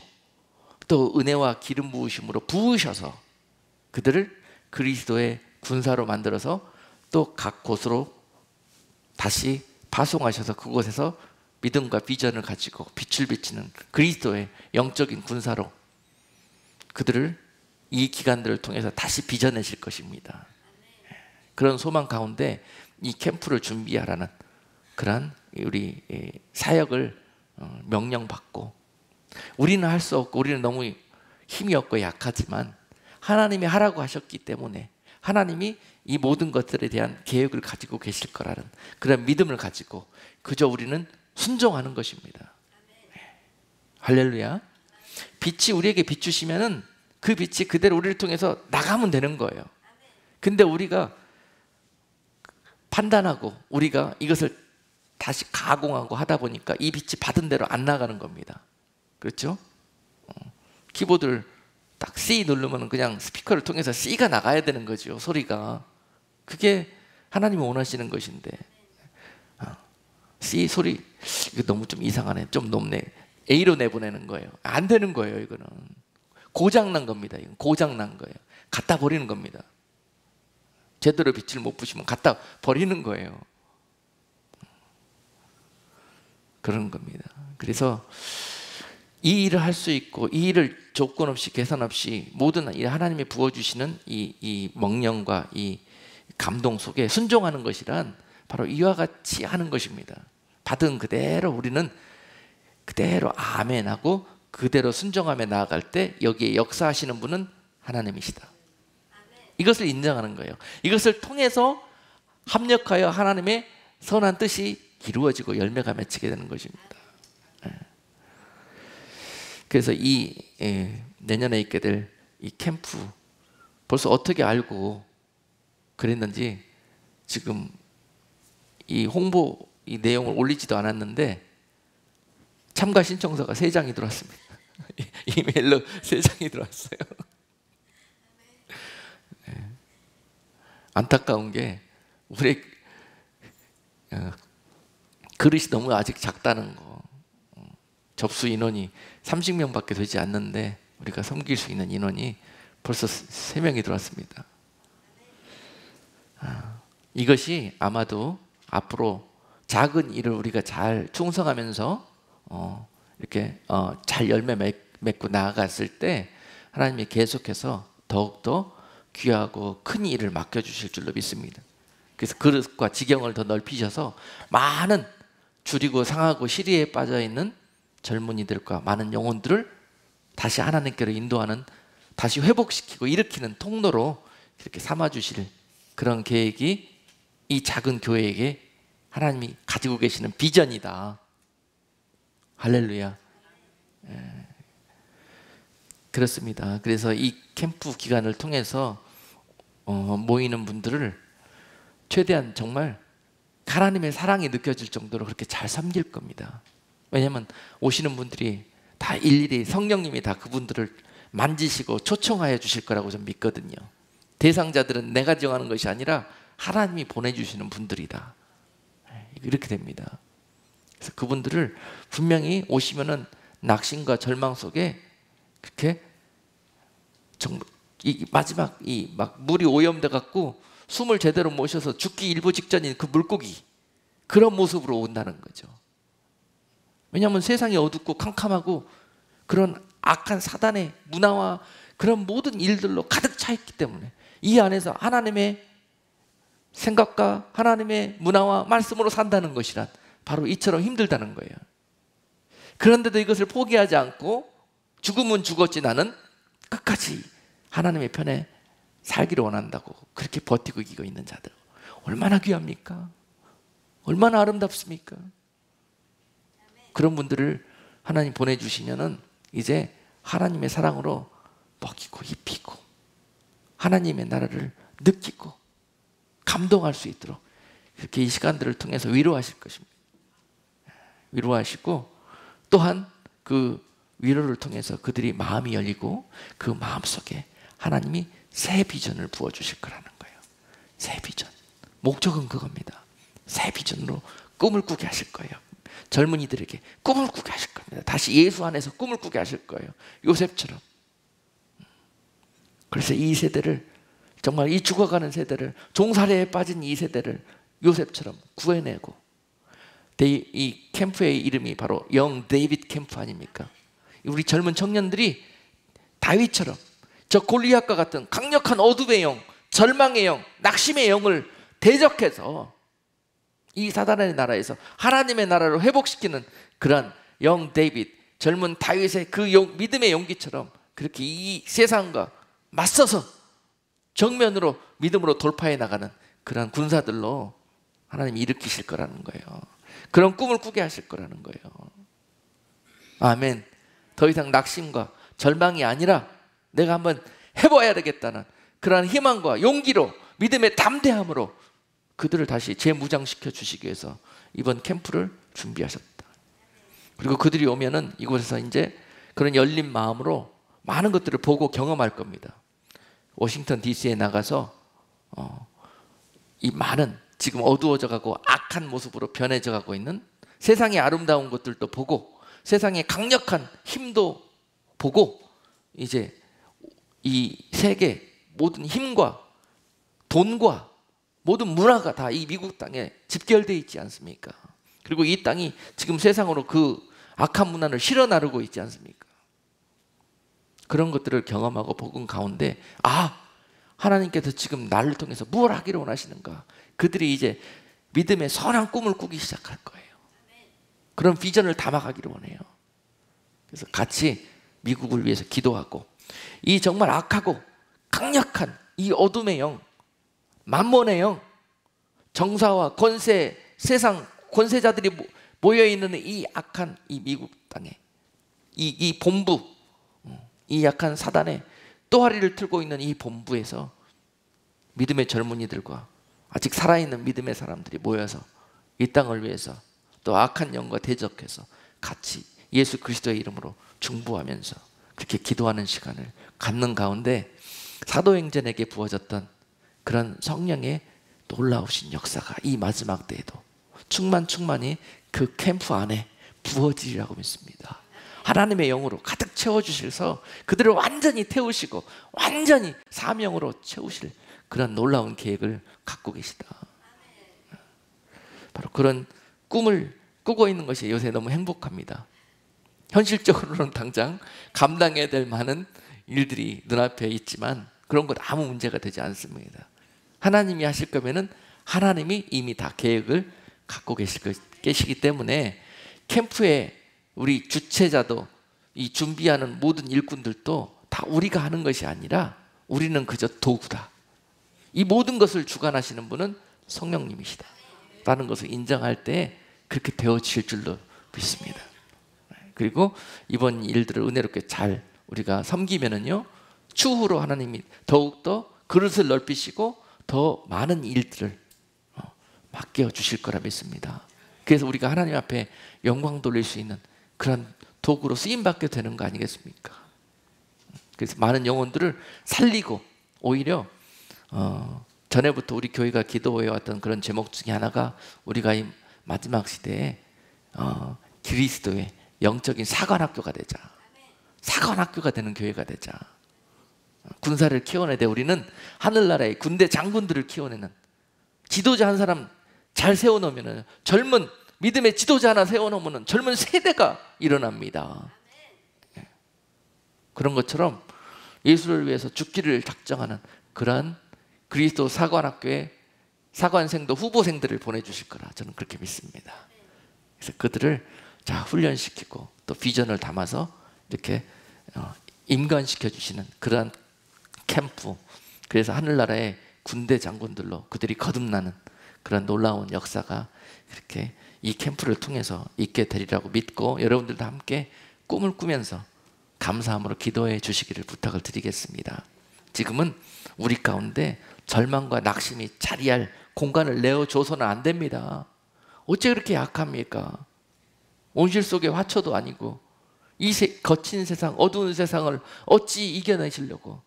또 은혜와 기름 부으심으로 부으셔서 그들을 그리스도의 군사로 만들어서 또 각 곳으로 다시 파송하셔서 그곳에서 믿음과 비전을 가지고 빛을 비치는 그리스도의 영적인 군사로 그들을 이 기간들을 통해서 다시 빚어내실 것입니다. 그런 소망 가운데 이 캠프를 준비하라는 그러한 우리 사역을 명령받고, 우리는 할 수 없고 우리는 너무 힘이 없고 약하지만 하나님이 하라고 하셨기 때문에 하나님이 이 모든 것들에 대한 계획을 가지고 계실 거라는 그런 믿음을 가지고 그저 우리는 순종하는 것입니다. 할렐루야. 빛이 우리에게 비추시면은 그 빛이 그대로 우리를 통해서 나가면 되는 거예요. 근데 우리가 판단하고 우리가 이것을 다시 가공하고 하다 보니까 이 빛이 받은 대로 안 나가는 겁니다. 그렇죠? 키보드를 딱 C 누르면 그냥 스피커를 통해서 C가 나가야 되는 거죠. 소리가. 그게 하나님이 원하시는 것인데 C 소리 이거 너무 좀 이상하네, 좀 높네, A로 내보내는 거예요. 안 되는 거예요. 이거는 고장난 겁니다. 이건 고장난 거예요. 갖다 버리는 겁니다. 제대로 빛을 못 부시면 갖다 버리는 거예요. 그런 겁니다. 그래서 이 일을 할 수 있고 이 일을 조건 없이 계산 없이 모든 하나님이 부어주시는 이 명령과 이 감동 속에 순종하는 것이란 바로 이와 같이 하는 것입니다. 받은 그대로 우리는 그대로 아멘하고 그대로 순종하며 나아갈 때 여기에 역사하시는 분은 하나님이시다. 이것을 인정하는 거예요. 이것을 통해서 합력하여 하나님의 선한 뜻이 이루어지고 열매가 맺히게 되는 것입니다. 그래서 이 내년에 있게 될 이 캠프 벌써 어떻게 알고 그랬는지 지금 이 홍보 이 내용을 올리지도 않았는데 참가 신청서가 3장이 들어왔습니다. 이메일로 3장이 들어왔어요. 안타까운 게 우리 그릇이 너무 아직 작다는 거. 접수 인원이 30명밖에 되지 않는데 우리가 섬길 수 있는 인원이 벌써 3명이 들어왔습니다. 이것이 아마도 앞으로 작은 일을 우리가 잘 충성하면서 이렇게 잘 열매 맺고 나아갔을 때 하나님이 계속해서 더욱더 귀하고 큰 일을 맡겨주실 줄로 믿습니다. 그래서 그릇과 지경을 더 넓히셔서 많은 줄이고 상하고 시리에 빠져있는 젊은이들과 많은 영혼들을 다시 하나님께로 인도하는, 다시 회복시키고 일으키는 통로로 이렇게 삼아주실 그런 계획이 이 작은 교회에게 하나님이 가지고 계시는 비전이다. 할렐루야. 그렇습니다. 그래서 이 캠프 기간을 통해서 모이는 분들을 최대한 정말 하나님의 사랑이 느껴질 정도로 그렇게 잘 섬길 겁니다. 왜냐하면 오시는 분들이 다 일일이 성령님이 다 그분들을 만지시고 초청하여 주실 거라고 저는 믿거든요. 대상자들은 내가 정하는 것이 아니라 하나님이 보내주시는 분들이다. 이렇게 됩니다. 그래서 그분들을 분명히 오시면은 낙심과 절망 속에 그렇게 이 마지막 이 막 물이 오염돼 갖고 숨을 제대로 못 쉬어서 죽기 일보 직전인 그 물고기, 그런 모습으로 온다는 거죠. 왜냐하면 세상이 어둡고 캄캄하고 그런 악한 사단의 문화와 그런 모든 일들로 가득 차 있기 때문에 이 안에서 하나님의 생각과 하나님의 문화와 말씀으로 산다는 것이란 바로 이처럼 힘들다는 거예요. 그런데도 이것을 포기하지 않고 죽으면 죽었지 나는 끝까지 하나님의 편에 살기를 원한다고 그렇게 버티고 이기고 있는 자들, 얼마나 귀합니까? 얼마나 아름답습니까? 그런 분들을 하나님 보내주시면은 이제 하나님의 사랑으로 먹이고 입히고 하나님의 나라를 느끼고 감동할 수 있도록 그렇게 이 시간들을 통해서 위로하실 것입니다. 위로하시고 또한 그 위로를 통해서 그들이 마음이 열리고 그 마음속에 하나님이 새 비전을 부어주실 거라는 거예요. 새 비전. 목적은 그겁니다. 새 비전으로 꿈을 꾸게 하실 거예요. 젊은이들에게 꿈을 꾸게 하실 겁니다. 다시 예수 안에서 꿈을 꾸게 하실 거예요. 요셉처럼. 그래서 이 세대를, 정말 이 죽어가는 세대를, 종살이에 빠진 이 세대를 요셉처럼 구해내고, 이 캠프의 이름이 바로 영 데이빗 캠프 아닙니까? 우리 젊은 청년들이 다윗처럼 저 골리앗과 같은 강력한 어둠의 영, 절망의 영, 낙심의 영을 대적해서 이 사단의 나라에서 하나님의 나라로 회복시키는 그런 영 데이빗, 젊은 다윗의 그 믿음의 용기처럼 그렇게 이 세상과 맞서서 정면으로 믿음으로 돌파해 나가는 그런 군사들로 하나님이 일으키실 거라는 거예요. 그런 꿈을 꾸게 하실 거라는 거예요. 아멘. 더 이상 낙심과 절망이 아니라 내가 한번 해봐야 되겠다는 그런 희망과 용기로, 믿음의 담대함으로 그들을 다시 재무장시켜 주시기 위해서 이번 캠프를 준비하셨다. 그리고 그들이 오면은 이곳에서 이제 그런 열린 마음으로 많은 것들을 보고 경험할 겁니다. 워싱턴 DC에 나가서 이 많은 지금 어두워져 가고 악한 모습으로 변해져 가고 있는 세상의 아름다운 것들도 보고 세상의 강력한 힘도 보고 이제 이 세계 모든 힘과 돈과 모든 문화가 다 이 미국 땅에 집결되어 있지 않습니까? 그리고 이 땅이 지금 세상으로 그 악한 문화를 실어 나르고 있지 않습니까? 그런 것들을 경험하고 복음 가운데 하나님께서 지금 나를 통해서 무엇을 하기를 원하시는가? 그들이 이제 믿음의 선한 꿈을 꾸기 시작할 거예요. 그런 비전을 담아가기를 원해요. 그래서 같이 미국을 위해서 기도하고 이 정말 악하고 강력한 이 어둠의 영, 만몬의 영, 정사와 권세, 세상 권세자들이 모여있는 이 악한 이 미국 땅에 이 본부, 이 약한 사단의 또다리를 틀고 있는 이 본부에서 믿음의 젊은이들과 아직 살아있는 믿음의 사람들이 모여서 이 땅을 위해서 또 악한 영과 대적해서 같이 예수 그리스도의 이름으로 중보하면서 그렇게 기도하는 시간을 갖는 가운데 사도행전에게 부어졌던 그런 성령의 놀라우신 역사가 이 마지막 때에도 충만히 그 캠프 안에 부어지리라고 믿습니다. 하나님의 영으로 가득 채워주셔서 그들을 완전히 태우시고 완전히 사명으로 채우실 그런 놀라운 계획을 갖고 계시다. 바로 그런 꿈을 꾸고 있는 것이 요새 너무 행복합니다. 현실적으로는 당장 감당해야 될 많은 일들이 눈앞에 있지만 그런 것 아무 문제가 되지 않습니다. 하나님이 하실 거면은 하나님이 이미 다 계획을 갖고 계시기 때문에 캠프에 우리 주최자도 이 준비하는 모든 일꾼들도 다 우리가 하는 것이 아니라 우리는 그저 도구다. 이 모든 것을 주관하시는 분은 성령님이시다 라는 것을 인정할 때 그렇게 되어질 줄로 믿습니다. 그리고 이번 일들을 은혜롭게 잘 우리가 섬기면은요, 추후로 하나님이 더욱더 그릇을 넓히시고 더 많은 일들을 맡겨 주실 거라 믿습니다. 그래서 우리가 하나님 앞에 영광 돌릴 수 있는 그런 도구로 쓰임받게 되는 거 아니겠습니까? 그래서 많은 영혼들을 살리고 오히려 전에부터 우리 교회가 기도해 왔던 그런 제목 중에 하나가 우리가 이 마지막 시대에 그리스도의 영적인 사관학교가 되자. 사관학교가 되는 교회가 되자. 군사를 키워내되 우리는 하늘나라의 군대 장군들을 키워내는, 지도자 한 사람 잘 세워놓으면, 젊은 믿음의 지도자 하나 세워놓으면 젊은 세대가 일어납니다. 그런 것처럼 예수를 위해서 죽기를 작정하는 그러한 그리스도 사관학교에 사관생도 후보생들을 보내주실 거라 저는 그렇게 믿습니다. 그래서 그들을 훈련시키고 또 비전을 담아서 이렇게 임관시켜 주시는 그러한 캠프, 그래서 하늘나라의 군대 장군들로 그들이 거듭나는 그런 놀라운 역사가 그렇게 이 캠프를 통해서 있게 되리라고 믿고, 여러분들도 함께 꿈을 꾸면서 감사함으로 기도해 주시기를 부탁을 드리겠습니다. 지금은 우리 가운데 절망과 낙심이 자리할 공간을 내어줘서는 안 됩니다. 어째 그렇게 약합니까? 온실 속의 화초도 아니고 이 거친 세상, 어두운 세상을 어찌 이겨내시려고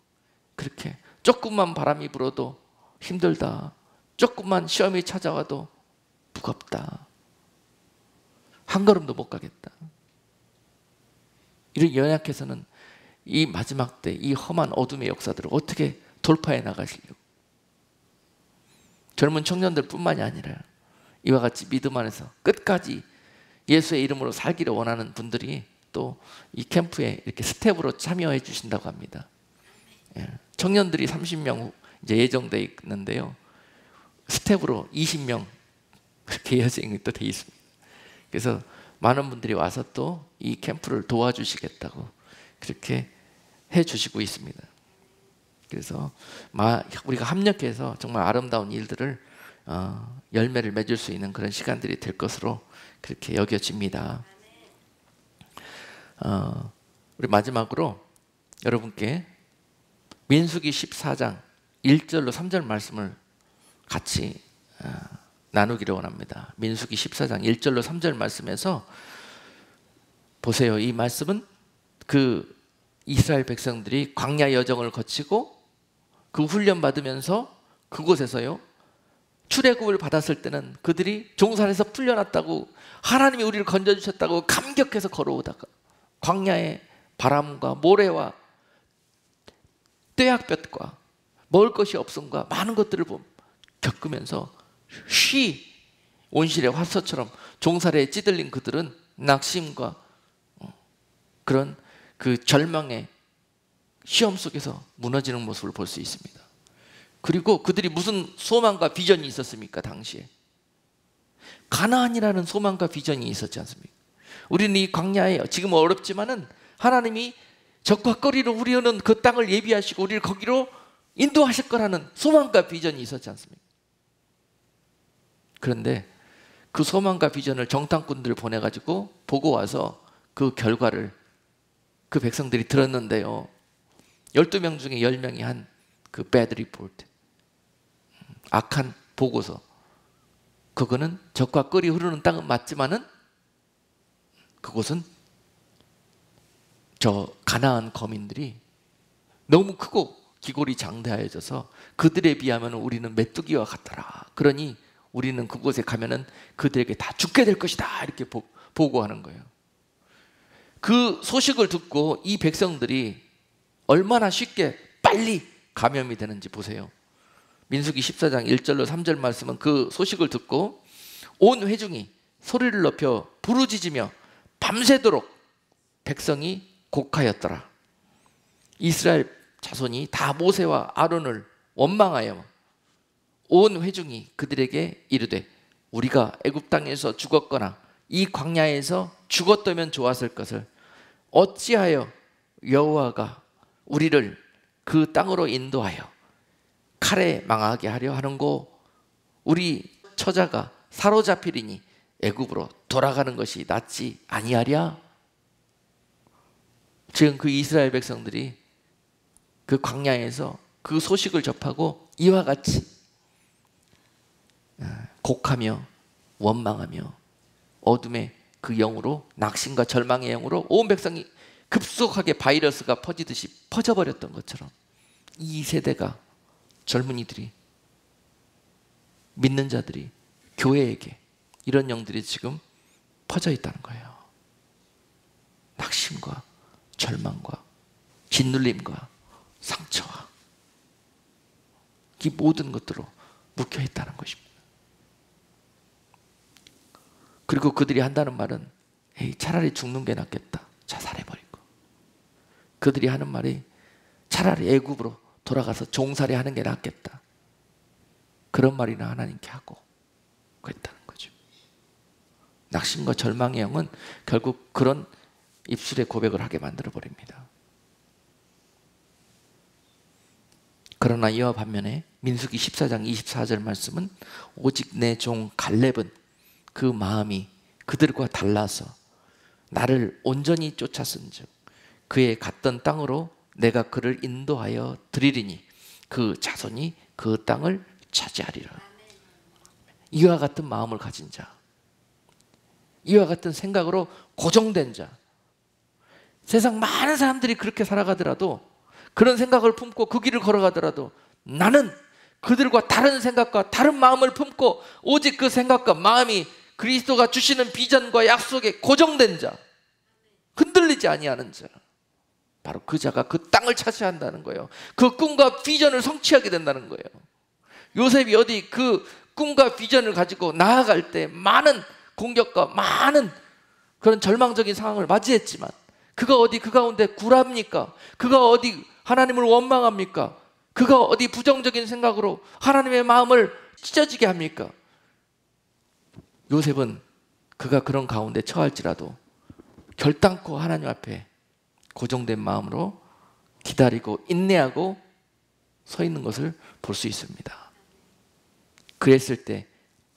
그렇게 조금만 바람이 불어도 힘들다, 조금만 시험이 찾아와도 무겁다, 한 걸음도 못 가겠다, 이런 연약해서는 이 마지막 때 이 험한 어둠의 역사들을 어떻게 돌파해 나가시려고, 젊은 청년들 뿐만이 아니라 이와 같이 믿음 안에서 끝까지 예수의 이름으로 살기를 원하는 분들이 또 이 캠프에 이렇게 스텝으로 참여해 주신다고 합니다. 청년들이 30명 이제 예정되어 있는데요, 스텝으로 20명 그렇게 예정이 또 돼 있습니다. 그래서 많은 분들이 와서 또 이 캠프를 도와주시겠다고 그렇게 해 주시고 있습니다. 그래서 우리가 합력해서 정말 아름다운 일들을 열매를 맺을 수 있는 그런 시간들이 될 것으로 그렇게 여겨집니다. 우리 마지막으로 여러분께 민수기 14장 1절로 3절 말씀을 같이 나누기를 원합니다. 민수기 14장 1절로 3절 말씀에서 보세요. 이 말씀은 그 이스라엘 백성들이 광야 여정을 거치고 그 훈련 받으면서 그곳에서요 출애굽을 받았을 때는 그들이 종살에서 풀려났다고, 하나님이 우리를 건져주셨다고 감격해서 걸어오다가 광야의 바람과 모래와 떼약볕과 먹을 것이 없음과 많은 것들을 겪으면서 온실의 화소처럼 종살에 찌들린 그들은 낙심과 그런 그 절망의 시험 속에서 무너지는 모습을 볼 수 있습니다. 그리고 그들이 무슨 소망과 비전이 있었습니까? 당시에 가나안이라는 소망과 비전이 있었지 않습니까? 우리는 이 광야에 지금 어렵지만은 하나님이 적과 거리로 우리는 그 땅을 예비하시고 우리를 거기로 인도하실 거라는 소망과 비전이 있었지 않습니까? 그런데 그 소망과 비전을 정탐꾼들을 보내가지고 보고 와서 그 결과를 그 백성들이 들었는데요, 12명 중에 10명이 한 그 bad report, 악한 보고서, 그거는 적과 끓이 흐르는 땅은 맞지만은 그곳은 저 가나안 거민들이 너무 크고 기골이 장대하여져서 그들에 비하면 우리는 메뚜기와 같더라. 그러니 우리는 그곳에 가면은 그들에게 다 죽게 될 것이다. 이렇게 보고하는 거예요. 그 소식을 듣고 이 백성들이 얼마나 쉽게 빨리 감염이 되는지 보세요. 민수기 14장 1절로 3절 말씀은 그 소식을 듣고 온 회중이 소리를 높여 부르짖으며 밤새도록 백성이 곡하였더라. 이스라엘 자손이 다 모세와 아론을 원망하여 온 회중이 그들에게 이르되 우리가 애굽 땅에서 죽었거나 이 광야에서 죽었다면 좋았을 것을 어찌하여 여호와가 우리를 그 땅으로 인도하여 칼에 망하게 하려 하는고, 우리 처자가 사로잡히리니 애굽으로 돌아가는 것이 낫지 아니하랴. 지금 그 이스라엘 백성들이 그 광야에서 그 소식을 접하고 이와 같이 곡하며 원망하며 어둠의 그 영으로, 낙심과 절망의 영으로 온 백성이 급속하게 바이러스가 퍼지듯이 퍼져버렸던 것처럼 이 세대가, 젊은이들이, 믿는 자들이, 교회에게 이런 영들이 지금 퍼져 있다는 거예요. 낙심과 절망과 짓눌림과 상처와 이 모든 것들로 묶여 있다는 것입니다. 그리고 그들이 한다는 말은 에이, 차라리 죽는 게 낫겠다. 자살해버리고. 그들이 하는 말이 차라리 애굽으로 돌아가서 종살이 하는 게 낫겠다. 그런 말이나 하나님께 하고 그랬다는 거죠. 낙심과 절망의 영은 결국 그런 입술의 고백을 하게 만들어버립니다. 그러나 이와 반면에 민수기 14장 24절 말씀은 오직 내 종 갈렙은 그 마음이 그들과 달라서 나를 온전히 쫓았은즉 그의 갔던 땅으로 내가 그를 인도하여 드리리니 그 자손이 그 땅을 차지하리라. 이와 같은 마음을 가진 자, 이와 같은 생각으로 고정된 자, 세상 많은 사람들이 그렇게 살아가더라도, 그런 생각을 품고 그 길을 걸어가더라도 나는 그들과 다른 생각과 다른 마음을 품고 오직 그 생각과 마음이 그리스도가 주시는 비전과 약속에 고정된 자, 흔들리지 아니하는 자, 바로 그 자가 그 땅을 차지한다는 거예요. 그 꿈과 비전을 성취하게 된다는 거예요. 요셉이 어디 그 꿈과 비전을 가지고 나아갈 때 많은 공격과 많은 그런 절망적인 상황을 맞이했지만 그가 어디 그 가운데 굴합니까? 그가 어디 하나님을 원망합니까? 그가 어디 부정적인 생각으로 하나님의 마음을 찢어지게 합니까? 요셉은 그가 그런 가운데 처할지라도 결단코 하나님 앞에 고정된 마음으로 기다리고 인내하고 서 있는 것을 볼 수 있습니다. 그랬을 때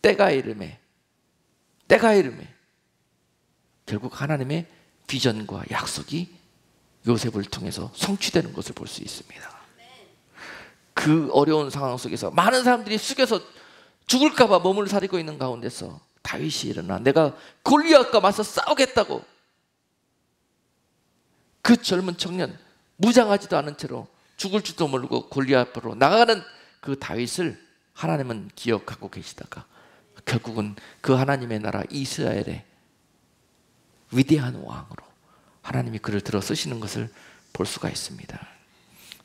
때가 이름에 결국 하나님의 비전과 약속이 요셉을 통해서 성취되는 것을 볼 수 있습니다. 그 어려운 상황 속에서 많은 사람들이 숙여서 죽을까 봐 몸을 사리고 있는 가운데서 다윗이 일어나 내가 골리앗과 맞서 싸우겠다고, 그 젊은 청년 무장하지도 않은 채로 죽을 줄도 모르고 골리앗 앞으로 나가는 그 다윗을 하나님은 기억하고 계시다가 결국은 그 하나님의 나라 이스라엘의 위대한 왕으로 하나님이 그를 들어 쓰시는 것을 볼 수가 있습니다.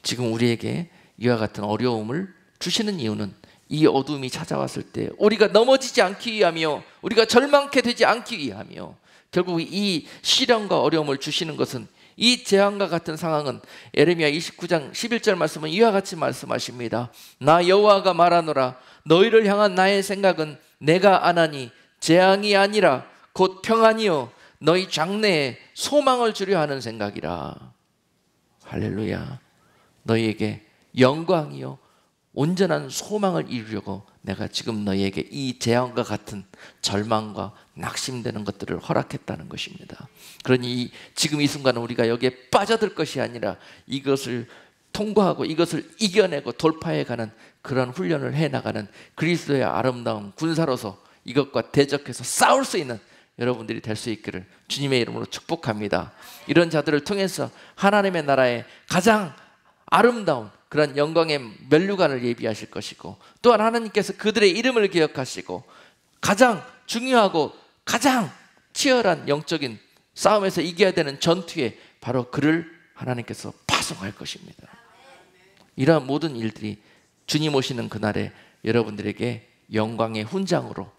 지금 우리에게 이와 같은 어려움을 주시는 이유는 이 어둠이 찾아왔을 때 우리가 넘어지지 않기 위함이요, 우리가 절망케 되지 않기 위함이요, 결국 이 시련과 어려움을 주시는 것은, 이 재앙과 같은 상황은 예레미야 29장 11절 말씀은 이와 같이 말씀하십니다. 나 여호와가 말하노라 너희를 향한 나의 생각은 내가 안하니 재앙이 아니라 곧 평안이요 너희 장래에 소망을 주려 하는 생각이라. 할렐루야. 너희에게 영광이요 온전한 소망을 이루려고 내가 지금 너희에게 이 재앙과 같은 절망과 낙심되는 것들을 허락했다는 것입니다. 그러니 지금 이 순간은 우리가 여기에 빠져들 것이 아니라 이것을 통과하고 이것을 이겨내고 돌파해가는 그런 훈련을 해나가는 그리스도의 아름다운 군사로서 이것과 대적해서 싸울 수 있는 여러분들이 될 수 있기를 주님의 이름으로 축복합니다. 이런 자들을 통해서 하나님의 나라의 가장 아름다운 그런 영광의 면류관을 예비하실 것이고, 또한 하나님께서 그들의 이름을 기억하시고 가장 중요하고 가장 치열한 영적인 싸움에서 이겨야 되는 전투에 바로 그를 하나님께서 파송할 것입니다. 이러한 모든 일들이 주님 오시는 그날에 여러분들에게 영광의 훈장으로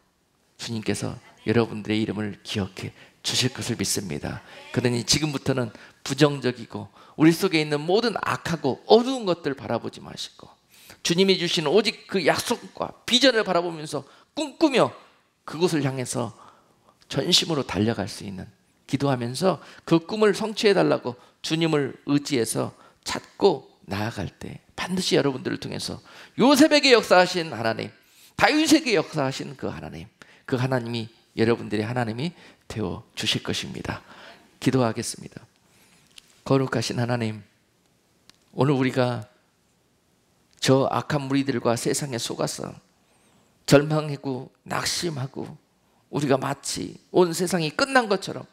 주님께서 여러분들의 이름을 기억해 주실 것을 믿습니다. 그러니 지금부터는 부정적이고 우리 속에 있는 모든 악하고 어두운 것들 바라보지 마시고 주님이 주신 오직 그 약속과 비전을 바라보면서 꿈꾸며 그곳을 향해서 전심으로 달려갈 수 있는, 기도하면서 그 꿈을 성취해달라고 주님을 의지해서 찾고 나아갈 때 반드시 여러분들을 통해서 요셉에게 역사하신 하나님, 다윗에게 역사하신 그 하나님, 그 하나님이 여러분들의 하나님이 되어 주실 것입니다. 기도하겠습니다. 거룩하신 하나님, 오늘 우리가 저 악한 무리들과 세상에 속아서 절망하고 낙심하고 우리가 마치 온 세상이 끝난 것처럼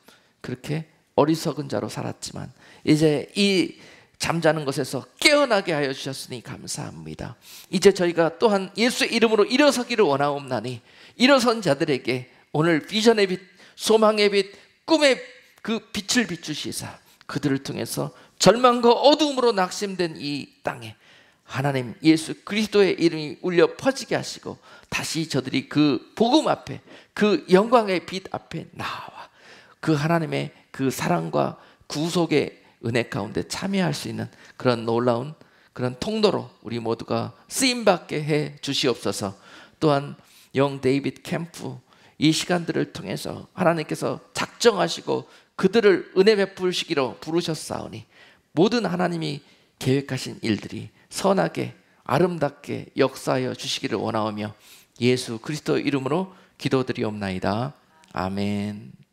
그렇게 어리석은 자로 살았지만 이제 이 잠자는 것에서 깨어나게 하여 주셨으니 감사합니다. 이제 저희가 또한 예수의 이름으로 일어서기를 원하옵나니 일어선 자들에게 오늘 비전의 빛 소망의 빛, 꿈의 그 빛을 비추시사 그들을 통해서 절망과 어두움으로 낙심된 이 땅에 하나님 예수 그리스도의 이름이 울려 퍼지게 하시고 다시 저들이 그 복음 앞에, 그 영광의 빛 앞에 나와 그 하나님의 그 사랑과 구속의 은혜 가운데 참여할 수 있는 그런 놀라운 그런 통로로 우리 모두가 쓰임받게 해 주시옵소서. 또한 영 데이빗 캠프 이 시간들을 통해서 하나님께서 작정하시고 그들을 은혜 베푸시기로 부르셨사오니 모든 하나님이 계획하신 일들이 선하게 아름답게 역사하여 주시기를 원하오며 예수 그리스도 이름으로 기도드리옵나이다. 아멘.